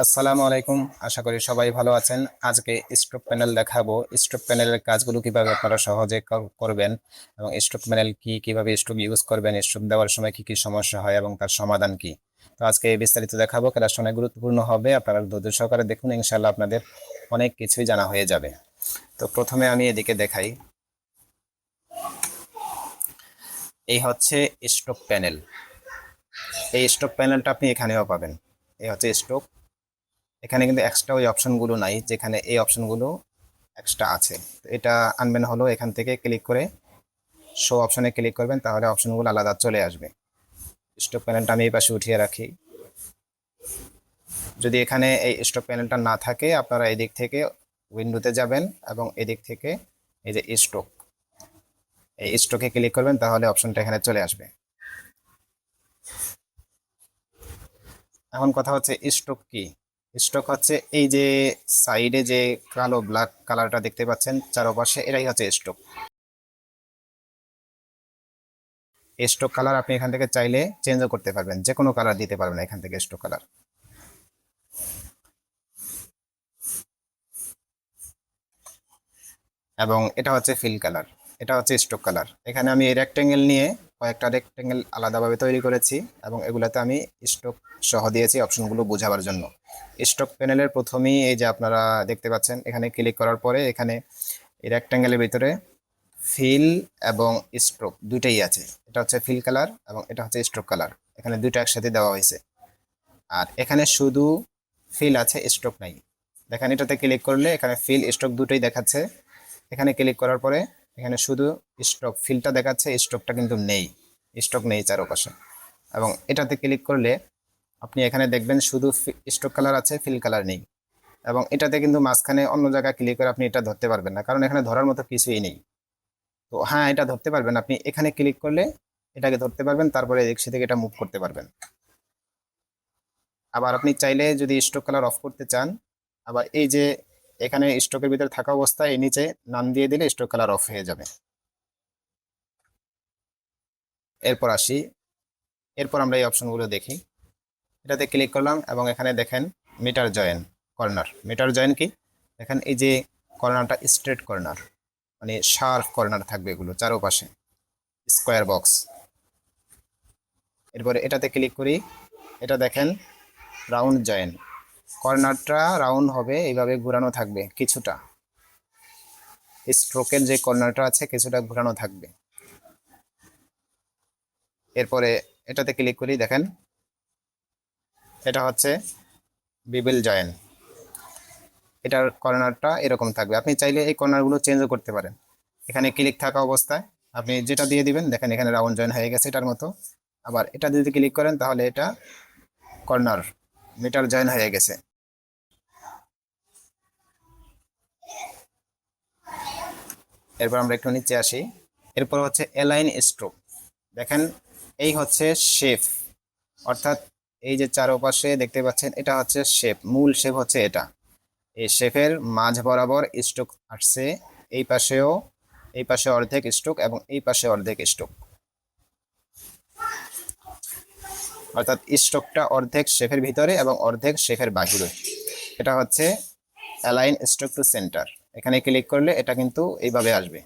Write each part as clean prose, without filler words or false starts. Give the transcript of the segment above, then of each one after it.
আসসালামু আলাইকুম। আশা করি সবাই ভালো আছেন। আজকে স্ট্রোক প্যানেল দেখাবো। স্ট্রোক প্যানেলের কাজগুলো কিভাবে আপনারা সহজে করবেন এবং স্ট্রোক প্যানেল কিভাবে স্ট্রোক ইউজ করবেন, স্ট্রোক দেওয়ার সময় কি কি সমস্যা হয় এবং তার সমাধান কি। তো আজকে এই বিস্তারিত দেখাবো। ক্লাসটা অনেক গুরুত্বপূর্ণ হবে, আপনারা ধৈর্য সহকারে দেখুন, ইনশাআল্লাহ আপনাদের অনেক কিছুই জানা হয়ে যাবে। তো প্রথমে আমি এদিকে দেখাই। এই হচ্ছে স্ট্রোক প্যানেল। এই স্ট্রোক প্যানেলটা আপনি এখানেও পাবেন। এই হচ্ছে স্ট্রোক। এখানে কিন্তু এক্সট্রা ওই অপশনগুলো নাই, যেখানে এই অপশনগুলো এক্সট্রা আছে। তো এটা আনবেন হলো এখান থেকে ক্লিক করে শো অপশনে ক্লিক করবেন, তাহলে অপশনগুলো আলাদা চলে আসবে। স্টক প্যানেলটা আমি এই পাশে উঠিয়ে রাখি। যদি এখানে এই স্টক প্যানেলটা না থাকে, আপনারা এদিক থেকে উইন্ডোতে যাবেন এবং এদিক থেকে এই যে স্টক, এই স্টকে ক্লিক করবেন, তাহলে অপশনটা এখানে চলে আসবে। এখন কথা হচ্ছে স্টক কি। স্টক হচ্ছে এই যে সাইডে যে কালো ব্ল্যাক কালারটা দেখতে পাচ্ছেন চারপাশে, এটাই হচ্ছে স্টক। স্টক কালার আপনি এখান থেকে চাইলে চেঞ্জও করতে পারবেন, যে কোনো কালার দিতে পারবেন এখান থেকে স্টক কালার। এবং এটা হচ্ছে ফিল কালার, এটা হচ্ছে স্টক কালার। এখানে আমি এই রেক্টেঙ্গেল নিয়ে কয়েকটা রেক্টেঙ্গেল আলাদাভাবে তৈরি করেছি এবং এগুলাতে আমি স্টক সহ দিয়েছি অপশনগুলো বোঝাবার জন্য। স্টক প্যানেলের প্রথমেই এই যে আপনারা দেখতে পাচ্ছেন, এখানে ক্লিক করার পরে এখানে এই রেক্টেঙ্গেলের ভিতরে ফিল এবং স্ট্রোক দুইটাই আছে। এটা হচ্ছে ফিল কালার এবং এটা হচ্ছে স্ট্রোক কালার, এখানে দুইটা একসাথে দেওয়া হয়েছে। আর এখানে শুধু ফিল আছে, স্ট্রোক নাই। দেখেন এটাতে ক্লিক করলে এখানে ফিল স্ট্রোক দুটোই দেখাচ্ছে। এখানে ক্লিক করার পরে এখানে শুধু স্ট্রোক, ফিলটা দেখাচ্ছে, স্ট্রোকটা কিন্তু নেই, স্ট্রোক নেই চারপাশে। এবং এটাতে ক্লিক করলে আপনি এখানে দেখবেন শুধু স্ট্রোক কালার আছে, ফিল কালার নেই। এবং এটাতে কিন্তু মাঝখানে অন্য জায়গায় ক্লিক করে আপনি এটা ধরতে পারবেন না, কারণ এখানে ধরার মতো কিছুই নেই। তো হ্যাঁ, এটা ধরতে পারবেন আপনি, এখানে ক্লিক করলে এটাকে ধরতে পারবেন, তারপরে এদিক সেদিকে এটা মুভ করতে পারবেন। আবার আপনি চাইলে যদি স্ট্রোক কালার অফ করতে চান, আবার এই যে এখানে স্ট্রোকের ভিতরে থাকা অবস্থায় এই নিচে নাম দিয়ে দিলে স্ট্রোক কালার অফ হয়ে যাবে। এরপর আসি, এরপর আমরা এই অপশনগুলো দেখি। এটাতে ক্লিক করলাম এবং এখানে দেখেন mitre join corner. Mitre join কি, দেখেন এই যে কর্নারটা স্ট্রেট কর্নার, মানে শার্প কর্নার থাকবে এগুলো চারপাশে, স্কোয়ার বক্স। এরপরে এটাতে ক্লিক করি, এটা দেখেন রাউন্ড জয়েন। কর্নারটা রাউন্ড হবে, এইভাবে ঘোরানো থাকবে কিছুটা, স্ট্রোকের যে কর্নারটা আছে কিছুটা ঘোরানো থাকবে। এরপরে এটাতে ক্লিক করি, দেখেন এটা হচ্ছে বিবেল জয়েন। এটার কর্নারটা এরকম থাকবে। আপনি চাইলে এই কর্নারগুলো চেঞ্জও করতে পারেন। এখানে ক্লিক থাকা অবস্থায় আপনি যেটা দিয়ে দিবেন, দেখেন এখানে রাউন্ড জয়েন হয়ে গেছে এটার মতো। আবার এটা যদি ক্লিক করেন তাহলে এটা কর্নার মিটার জয়েন হয়ে গেছে। এরপর আমরা একটু নিচে আসি। এরপর হচ্ছে অ্যালাইন স্ট্রোক। দেখেন এই হচ্ছে শেপ, অর্থাৎ এই যে চারপাশে দেখতে পাচ্ছেন এটা হচ্ছে শেপ, মূল শেপ হচ্ছে এটা। এই শেপের মাঝ বরাবর স্ট্রোক আসছে, এই পাশেও, এই পাশে অর্ধেক স্ট্রোক এবং এই পাশে অর্ধেক স্ট্রোক, অর্থাৎ স্ট্রোকটা অর্ধেক শেপের ভিতরে এবং অর্ধেক শেপের বাহিরে। এটা হচ্ছে অ্যালাইন স্ট্রোক টু সেন্টার। এখানে ক্লিক করলে এটা কিন্তু এইভাবে আসবে।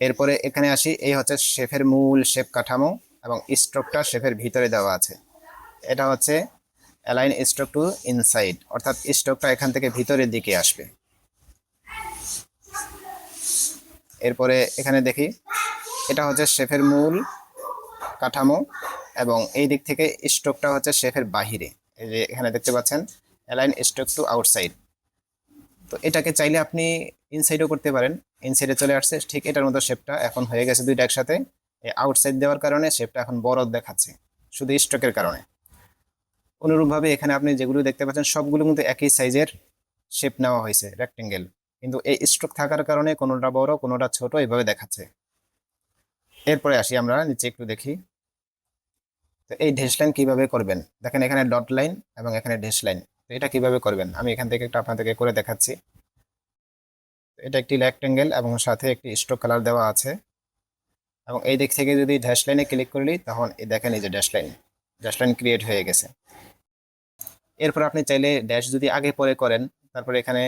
এরপরে এখানে আসি, এই হচ্ছে শেফের মূল শেপ কাঠামো এবং স্ট্রোকটা শেফের ভিতরে দেওয়া আছে। এটা হচ্ছে অ্যালাইন স্ট্রোক টু ইনসাইড, অর্থাৎ স্ট্রোকটা এখান থেকে ভিতরের দিকে আসবে। এরপরে এখানে দেখি, এটা হচ্ছে শেফের মূল কাঠামো এবং এই দিক থেকে স্ট্রোকটা হচ্ছে শেফের বাহিরে। এই যে এখানে দেখতে পাচ্ছেন অ্যালাইন স্ট্রোক টু আউটসাইড। তো এটাকে চাইলে আপনি ইনসাইডও করতে পারেন, ইনসাইডে চলে আসছে ঠিক এটার মতো শেপটা এখন হয়ে গেছে দুইটা একসাথে। আউটসাইড দেওয়ার কারণে শেপটা এখন বড় দেখাচ্ছে, শুধু স্ট্রোকের কারণে। অনুরূপভাবে এখানে আপনি যেগুলো দেখতে পাচ্ছেন সবগুলো কিন্তু একই সাইজের শেপ নেওয়া হয়েছে, রেক্টেঙ্গেল, কিন্তু এই স্ট্রোক থাকার কারণে কোনোটা বড় কোনোটা ছোট এইভাবে দেখাচ্ছে। এরপরে আসি আমরা নিচে একটু দেখি। তো এই ড্যাশ লাইন কিভাবে করবেন, দেখেন এখানে ডট লাইন এবং এখানে ড্যাশ লাইন। তো এটা কিভাবে করবেন আমি এখান থেকে একটু আপনাদেরকে করে দেখাচ্ছি। এটা একটি রেক্টেঙ্গেল এবং সাথে একটি স্ট্রোক কালার দেওয়া আছে এবং এই দিক থেকে যদি ড্যাশ লাইনে ক্লিক করলি তখন এই দেখেন এই যে ড্যাশ লাইন ক্রিয়েট হয়ে গেছে। এরপর আপনি চাইলে ড্যাশ যদি আগে পরে করেন, তারপরে এখানে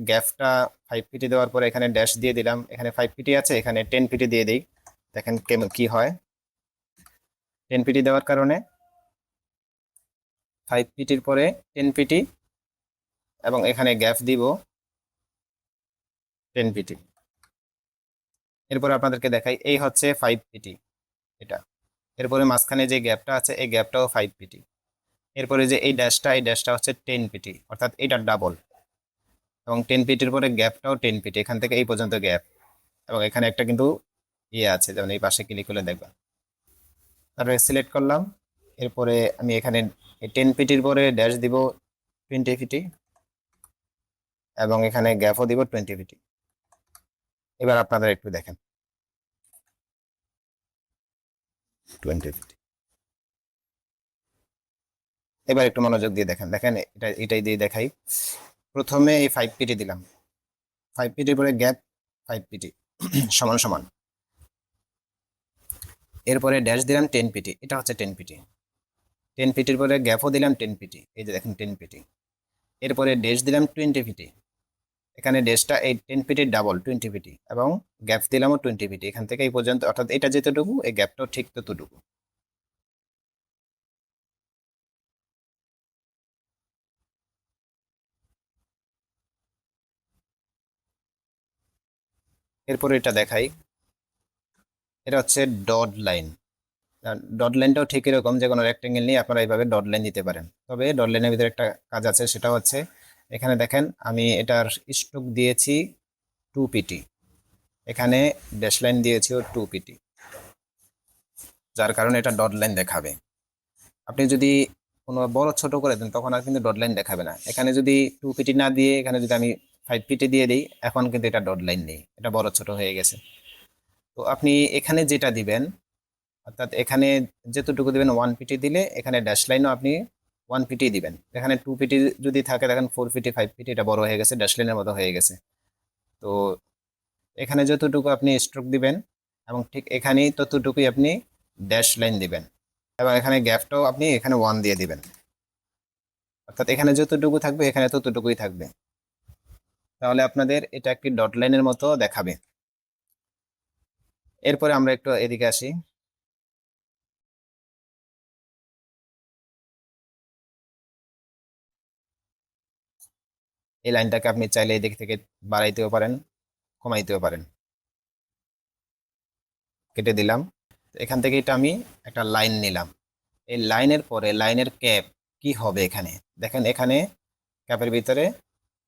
গ্যাপটা 5 পিটি দেওয়ার পরে এখানে ড্যাশ দিয়ে দিলাম, এখানে 5 পিটি আছে, এখানে 10 পিটি দিয়ে দিই। দেখেন কি হয়। 10 পিটি দেওয়ার কারণে 5 পিটির পরে 10 পিটি এবং এখানে গ্যাপ দিব 10 পিটি। এরপর আপনাদেরকে দেখাই, এই হচ্ছে 5 পিটি এটা। এরপরে মাঝখানে যে গ্যাপটা আছে এই গ্যাপটাও 5 পিটি। এরপরে যে এই ড্যাশটা হচ্ছে 10 পিটি, অর্থাৎ এটা ডাবল। এবং 10 পিটির পরে গ্যাপটাও 10 পিটি, এখান থেকে এই পর্যন্ত গ্যাপ। এবং এখানে একটা কিন্তু ইয়ে আছে, যেমন এই পাশে ক্লিক করলে দেখবেন। তারপরে সিলেক্ট করলাম। এরপরে আমি এখানে 10 পিটির পরে ড্যাশ দিব 20 পিটি এবং এখানে গ্যাপও দিব 20 পিটি। এবার আপনারা একটু দেখেন 20 পিটি। এবার একটু মনোযোগ দিয়ে দেখেন, দেখেন এটাই দিয়ে দেখাই। প্রথমে এই 5 পিটি দিলাম, 5 পিটির পরে গ্যাপ 5 পিটি সমান সমান। এরপরে ড্যাশ দিলাম 10 পিটি, এটা হচ্ছে 10 পিটি। 10 পিটির পরে গ্যাপও দিলাম 10 পিটি, এই যে দেখেন 10 পিটি। এরপরে ড্যাশ দিলাম 20 পিটি, এখানে ড্যাশটা এই 10 পিটির ডাবল 20 পিটি এবং গ্যাপ দিলামও 20 পিটি, এখান থেকে এই পর্যন্ত, অর্থাৎ এটা যেতটুকু এই গ্যাপটাও ঠিক ততটুকু। এরপরে এটা দেখাই, এটা হচ্ছে ডট লাইন। ডট লাইনটাও ঠিক এরকম, যে কোনো রেক্টেঙ্গেল নিয়ে আপনারা এইভাবে ডট লাইন দিতে পারেন। তবে ডট লাইনের ভিতরে একটা কাজ আছে, সেটা হচ্ছে এখানে দেখেন আমি এটার স্ট্রোক দিয়েছি 2 পিটি, এখানে ড্যাশ লাইন দিয়েছিও 2 পিটি, যার কারণে এটা ডট লাইন দেখাবে। আপনি যদি কোনো বড় ছোট করে দেন তখন আর কিন্তু ডট লাইন দেখাবে না। এখানে যদি 2 পিটি না দিয়ে এখানে যদি আমি 5 পিটি দিয়ে দিই, এখন কিন্তু এটা ডট লাইন নেই, এটা বড় ছোট হয়ে গেছে। তো আপনি এখানে যেটা দিবেন, অর্থাৎ এখানে যেতটুকু দিবেন 1 পিটি দিলে এখানে ড্যাশ লাইনও আপনি 1 পিটি দিবেন। এখানে 2 পিটি যদি থাকে, দেখেন 4 পিটি 5 পিটি, এটা বড় হয়ে গেছে, ড্যাশ লাইনের মতো হয়ে গেছে। তো এখানে যতটুকু আপনি স্ট্রোক দিবেন এবং ঠিক এখানেই ততটুকুই আপনি ড্যাশ লাইন দিবেন এবং এখানে গ্যাপটাও আপনি এখানে 1 দিয়ে দিবেন, অর্থাৎ এখানে যতটুকু থাকবে এখানে ততটুকুই থাকবে। তাহলে আপনাদের এটা একটি ডট লাইনের মতো দেখাবে। এরপরে আমরা একটু এদিকে আসি। এই লাইনটাকে আপনি চাইলে এদিক থেকে বাড়াইতেও পারেন, কমাইতেও পারেন। কেটে দিলাম। এখান থেকে এটা আমি একটা লাইন নিলাম। এই লাইনের পরে লাইনের ক্যাপ কি হবে এখানে দেখেন, এখানে ক্যাপের ভিতরে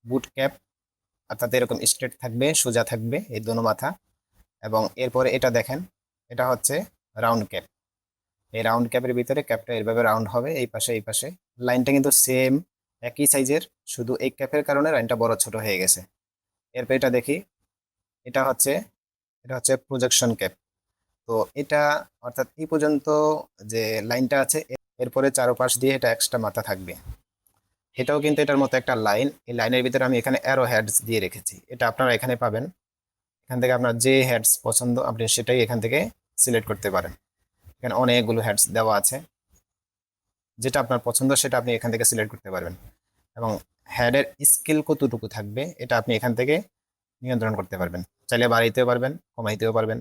বুট ক্যাপ, অর্থাৎ এরকম স্ট্রেট থাকবে, সোজা থাকবে এই দোনো মাথা। এবং এরপরে এটা দেখেন, এটা হচ্ছে রাউন্ড ক্যাপ। এই রাউন্ড ক্যাপের ভিতরে ক্যাপটা এভাবে রাউন্ড হবে, এই পাশে এই পাশে। লাইনটা কিন্তু সেম একই সাইজের, শুধু এই ক্যাপের কারণে লাইনটা বড় ছোট হয়ে গেছে। এরপর এটা দেখি, এটা হচ্ছে প্রজেকশন ক্যাপ। তো এটা অর্থাৎ এই পর্যন্ত যে লাইনটা আছে, এরপরে চারপাশ দিয়ে এটা এক্সট্রা মাথা থাকবে। এটাও কিন্তু এটার মতো একটা লাইন। এই লাইনের ভিতরে আমি এখানে অ্যারো হেডস দিয়ে রেখেছি, এটা আপনারা এখানে পাবেন। এখান থেকে আপনার যে হেডস পছন্দ আপনি সেটাই এখান থেকে সিলেক্ট করতে পারেন। এখানে অনেকগুলো হেডস দেওয়া আছে, যেটা আপনার পছন্দ সেটা আপনি এখান থেকে সিলেক্ট করতে পারবেন। এবং হেডের স্কেল কতটুকু থাকবে এটা আপনি এখান থেকে নিয়ন্ত্রণ করতে পারবেন, চাইলে বাড়াইতেও পারবেন, কমাইতেও পারবেন।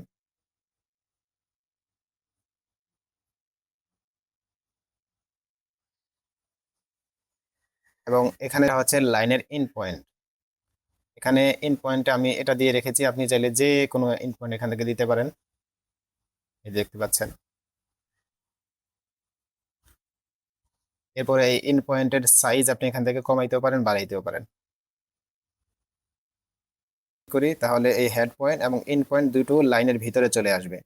এবং এখানে হচ্ছে লাইনের ইন পয়েন্ট। এখানে ইন পয়েন্টে আমি এটা দিয়ে রেখেছি, আপনি চাইলে যে কোনো ইন পয়েন্ট এখান থেকে দিতে পারেন, এই যে দেখতে পাচ্ছেন। এরপরে এই ইন পয়েন্টের সাইজ আপনি এখান থেকে কমাইতেও পারেন, বাড়াইতেও পারেন। করি তাহলে এই হেড পয়েন্ট এবং ইন পয়েন্ট দুটো লাইনের ভিতরে চলে আসবে।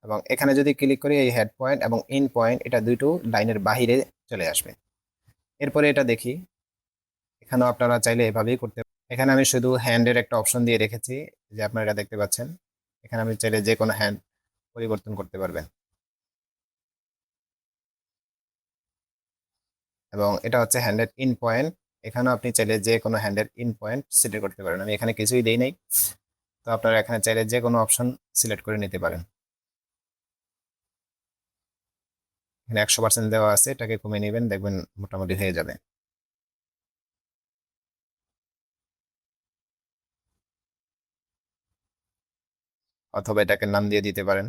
এবং এখানে যদি ক্লিক করি, এই হেড পয়েন্ট এবং ইন পয়েন্ট এটা দুটো লাইনের বাহিরে চলে আসবে। এরপরে এটা দেখি, এখানেও আপনারা চাইলে এভাবেই করতে পারেন। এখানে আমি শুধু হ্যান্ডের একটা অপশন দিয়ে রেখেছি, যে আপনারা এটা দেখতে পাচ্ছেন। এখানে আমি চাইলে যে কোনো হ্যান্ড পরিবর্তন করতে পারবেন। এবং এটা হচ্ছে হ্যান্ডের ইন পয়েন্ট, এখানেও আপনি চাইলে যে কোনো হ্যান্ডের ইন পয়েন্ট সিলেক্ট করতে পারেন। আমি এখানে কিছুই দেই নাই, তো আপনারা এখানে চাইলে যে কোনো অপশন সিলেক্ট করে নিতে পারেন। এখানে 100% দেওয়া আছে, এটাকে কমিয়ে নেবেন, দেখবেন মোটামুটি হয়ে যাবে। অথবা এটাকে নাম দিয়ে দিতে পারেন।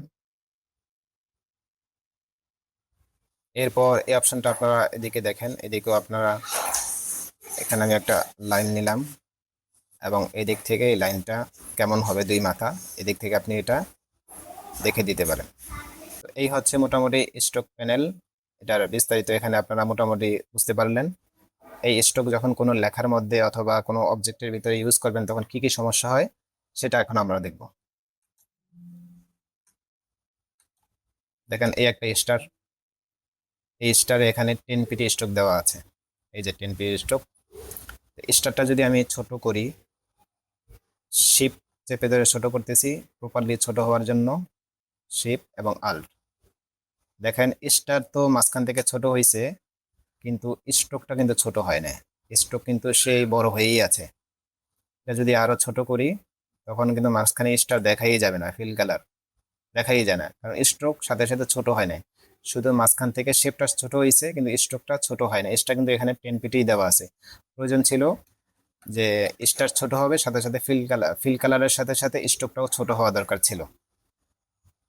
এরপর এই অপশনটা আপনারা এদিকে দেখেন, এদিকেও আপনারা, এখানে আমি একটা লাইন নিলাম এবং এদিক থেকে এই লাইনটা কেমন হবে 2 মাথা, এদিক থেকে আপনি এটা দেখে দিতে পারেন। তো এই হচ্ছে মোটামুটি স্ট্রোক প্যানেল। এটার বিস্তারিত এখানে আপনারা মোটামুটি বুঝতে পারলেন। এই স্ট্রোক যখন কোনো লেখার মধ্যে অথবা কোনো অবজেক্টের ভিতরে ইউজ করবেন তখন কি কি সমস্যা হয় সেটা এখন আমরা দেখব। দেখেন এই একটা স্টার, এই স্টারে এখানে 10 পিটি স্ট্রোক দেওয়া আছে, এই যে 10 পিটি স্ট্রোক। স্টারটা যদি আমি ছোট করি, শিপ চেপে ধরে ছোট করতেছি প্রপারলি ছোট হওয়ার জন্য, শিপ এবং আল্ট। দেখেন স্টার তো মাঝখান থেকে ছোট হয়েছে, কিন্তু স্ট্রোকটা কিন্তু ছোট হয় না, স্ট্রোক কিন্তু সেই বড় হয়েই আছে। এটা যদি আরো ছোট করি তখন কিন্তু মাঝখানে স্টার দেখাই যাবে না, ফিল কালার দেখাই যায় না, কারণ স্ট্রোক সাথে সাথে ছোট হয় না, শুধু মাঝখান থেকে শেপটা ছোট হয়েছে কিন্তু স্ট্রোকটা ছোট হয় না। স্টার কিন্তু এখানে 10 পিটেই দেওয়া আছে, প্রয়োজন ছিল যে স্টার ছোট হবে সাথে সাথে ফিল কালারের সাথে সাথে স্ট্রোকটাও ছোট হওয়া দরকার ছিল।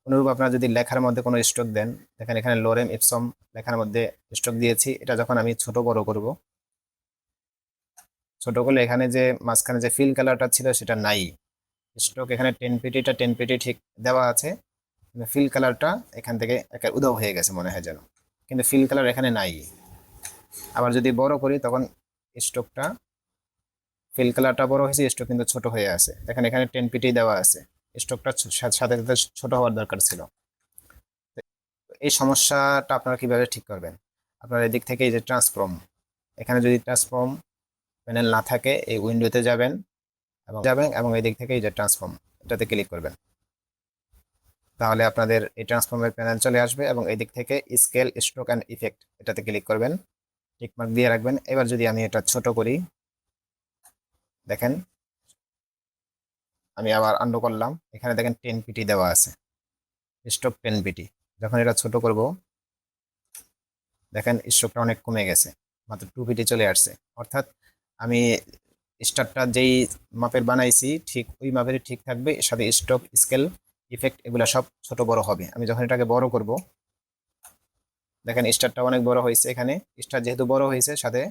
অনুরূপ আপনারা যদি লেখার মধ্যে কোনো স্ট্রোক দেন, দেখেন এখানে লোরেম ইপসম লেখার মধ্যে স্ট্রোক দিয়েছি, এটা যখন আমি ছোট বড় করব, ছোট করলে এখানে যে মাঝখানে যে ফিল কালারটা ছিল সেটা নাই। স্ট্রোক এখানে 10 পিটিটা 10 পিটি ঠিক দেওয়া আছে, কিন্তু ফিল কালারটা এখান থেকে একটা উধাও হয়ে গেছে মনে হয় যেন, কিন্তু ফিল কালার এখানে নাই। আবার যদি বড় করি তখন স্ট্রোকটা, ফিল কালারটা বড় হয়েছে, স্ট্রোক কিন্তু ছোট হয়ে আছে। দেখেন এখানে 10 পিটি দেওয়া আছে, স্ট্রোকটা সাথে সাথে ছোট হওয়ার দরকার ছিল। এই সমস্যাটা আপনারা কিভাবে ঠিক করবেন? আপনারা এদিক থেকে এই যে ট্রান্সফর্ম, এখানে যদি ট্রান্সফর্ম প্যানেল না থাকে এই উইন্ডোতে যাবেন এবং এই দিক থেকে এই যে ট্রান্সফর্ম এটাতে ক্লিক করবেন, তাহলে আপনাদের এই ট্রান্সফর্মের প্যানেল চলে আসবে এবং এই দিক থেকে স্কেল স্ট্রোক অ্যান্ড ইফেক্ট এটাতে ক্লিক করবেন, টিকমার্ক দিয়ে রাখবেন। এবার যদি আমি এটা ছোট করি, দেখেন আমি আবার আন্ডু করলাম, এখানে দেখেন 10 পিটি দেওয়া আছে, স্ট্রোক 10 পিটি। যখন এটা ছোট করব দেখেন স্ট্রোকটা অনেক কমে গেছে, মাত্র 2 পিটি চলে আসছে। অর্থাৎ আমি স্টারটা যেই মাপের বানাইছি ঠিক ওই মাপেরই ঠিক থাকবে, এর সাথে স্ট্রোক স্কেল ইফেক্ট এগুলা সব ছোট বড় হবে। আমি যখন এটাকে বড় করব, দেখেন স্টারটা অনেক বড় হয়েছে, এখানে স্টার যেহেতু বড় হয়েছে সাথে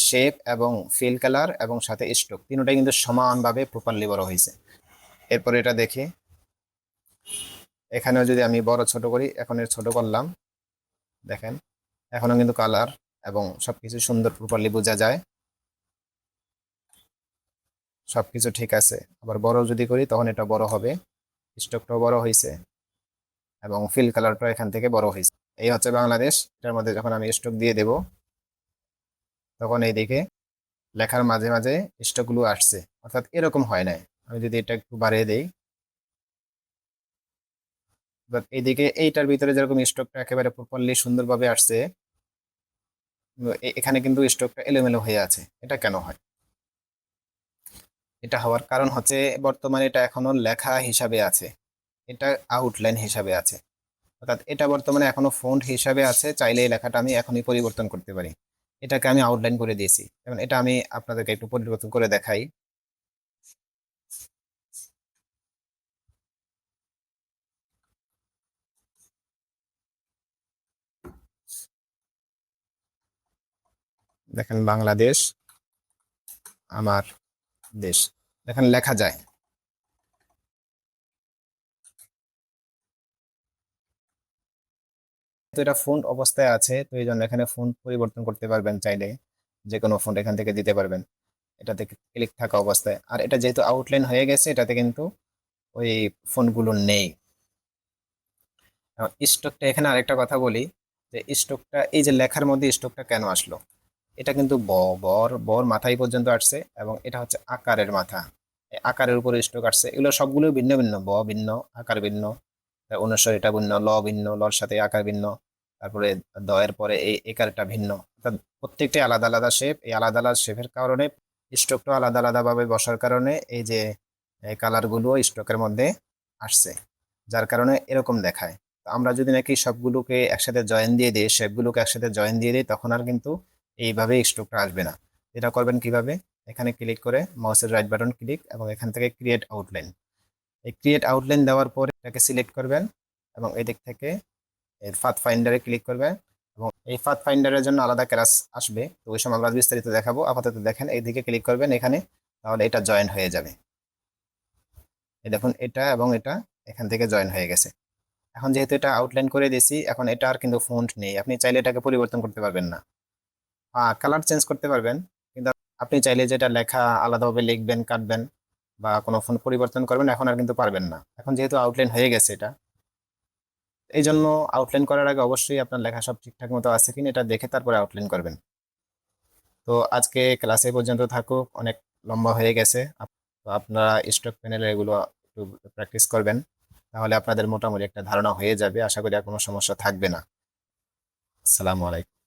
শেপ এবং ফিল কালার এবং সাথে স্ট্রোক তিনটাই কিন্তু সমানভাবে প্রপারলি বড় হয়েছে। এরপর এটা দেখি, এখানেও যদি আমি বড় ছোট করি, এখন এর ছোট করলাম, দেখেন এখনো কিন্তু কালার এবং সবকিছু সুন্দর প্রপারলি বোঝা যায়, সবকিছু ঠিক আছে। আবার বড় যদি করি তখন এটা বড় হবে, স্ট্রোকটাও বড় হয়েছে এবং ফিল কালারটাও এখান থেকে বড় হয়েছে। এই হচ্ছে বাংলাদেশ। এটার মধ্যে যখন আমি স্ট্রোক দিয়ে দেব তখন এইদিকে লেখার মাঝে মাঝে স্ট্রোকগুলো আসছে, অর্থাৎ এরকম হয় নাই। আমি যদি এটা একটু বাড়িয়ে দেই, এইদিকে এইটার ভিতরে যেরকম স্ট্রোকটা একেবারে প্রপারলি সুন্দরভাবে আসছে, এখানে কিন্তু স্ট্রোকটা এলোমেলো হয়ে আছে। এটা কেন হয়? এটা হওয়ার কারণ হচ্ছে বর্তমানে এটা এখনো লেখা হিসাবে আছে, এটা আউটলাইন হিসাবে আছে, অর্থাৎ এটা বর্তমানে এখনো ফন্ট হিসাবে আছে, চাইলে এই লেখাটা আমি এখনই পরিবর্তন করতে পারি। এটাকে আমি আউটলাইন করে দিয়েছি, যেমন এটা আমি আপনাদেরকে একটু পরিবর্তন করে দেখাই। দেখেন বাংলাদেশ আমার দেশ, দেখেন লেখা যায়। তো এটা ফন্ট অবস্থায় আছে, তো এই জন্য এখানে ফন্ট পরিবর্তন করতে পারবেন, চাইলে যে কোনো ফন্ট এখান থেকে দিতে পারবেন এটাতে ক্লিক থাকা অবস্থায়। আর এটা যেহেতু আউটলাইন হয়ে গেছে এটাতে কিন্তু ওই ফন্টগুলো নেই। স্ট্রোকটা এখানে আরেকটা কথা বলি, যে স্ট্রোকটা এই যে লেখার মধ্যে স্ট্রোকটা কেন আসলো, এটা কিন্তু বর বর মাথায় পর্যন্ত আসছে এবং এটা হচ্ছে আকারের মাথা, এই আকারের উপরে স্ট্রোক আসছে। এগুলো সবগুলো ভিন্ন ভিন্ন, ভিন্ন, আকার ভিন্ন, অনুস্বর এটা ভিন্ন, ভিন্ন, লর সাথে আকার ভিন্ন, তারপরে দয়ের পরে এই একারটা ভিন্ন, অর্থাৎ প্রত্যেকটি আলাদা আলাদা শেপ। এই আলাদা আলাদা শেপের কারণে স্ট্রোকটা আলাদা আলাদা ভাবে বসার কারণে এই যে কালার গুলো স্ট্রোকের মধ্যে আসছে, যার কারণে এরকম দেখায়। তো আমরা যদি নাকি সবগুলোকে একসাথে জয়েন দিয়ে দিই, শেপগুলোকে একসাথে জয়েন দিয়ে দিই, তখন আর কিন্তু এইভাবে স্ট্রোকটা আসবে না। এটা করবেন কিভাবে? এখানে ক্লিক করে মাউসের রাইট বাটন ক্লিক এবং এখান থেকে ক্রিয়েট আউটলাইন। এই ক্রিয়েট আউটলাইন দেওয়ার পরে এটাকে সিলেক্ট করবেন এবং এই দিক থেকে এর পাথ ফাইন্ডারে ক্লিক করবেন এবং এই পাথ ফাইন্ডারের জন্য আলাদা ক্লাস আসবে, তো ওই সময় আমরা বিস্তারিত দেখাবো। আপাতত দেখেন এইদিকে ক্লিক করবেন এখানে, তাহলে এটা জয়েন হয়ে যাবে। এই দেখুন এটা এবং এটা এখান থেকে জয়েন হয়ে গেছে। এখন যেহেতু এটা আউটলাইন করে দিয়েছি, এখন এটা আর কিন্তু ফন্ট নেই, আপনি চাইলে এটাকে পরিবর্তন করতে পারবেন না। কালার চেঞ্জ করতে পারবেন, কিন্তু আপনি চাইলে যেটা লেখা আলাদাভাবে লিখবেন, কাটবেন বা কোনো ফন্ট পরিবর্তন করবেন, এখন আর কিন্তু পারবেন না। এখন যেহেতু আউটলাইন হয়ে গেছে এটা, এই জন্য আউটলাইন করার আগে অবশ্যই আপনার লেখা সব ঠিকঠাক মতো আছে কিনা এটা দেখে তারপরে আউটলাইন করবেন। তো আজকে ক্লাসে পর্যন্ত থাকুক, অনেক লম্বা হয়ে গেছে। তো আপনারা স্টক প্যানেলে এগুলো একটু প্র্যাকটিস করবেন, তাহলে আপনাদের মোটামুটি একটা ধারণা হয়ে যাবে। আশা করি আর কোনো সমস্যা থাকবে না। আসসালামু আলাইকুম।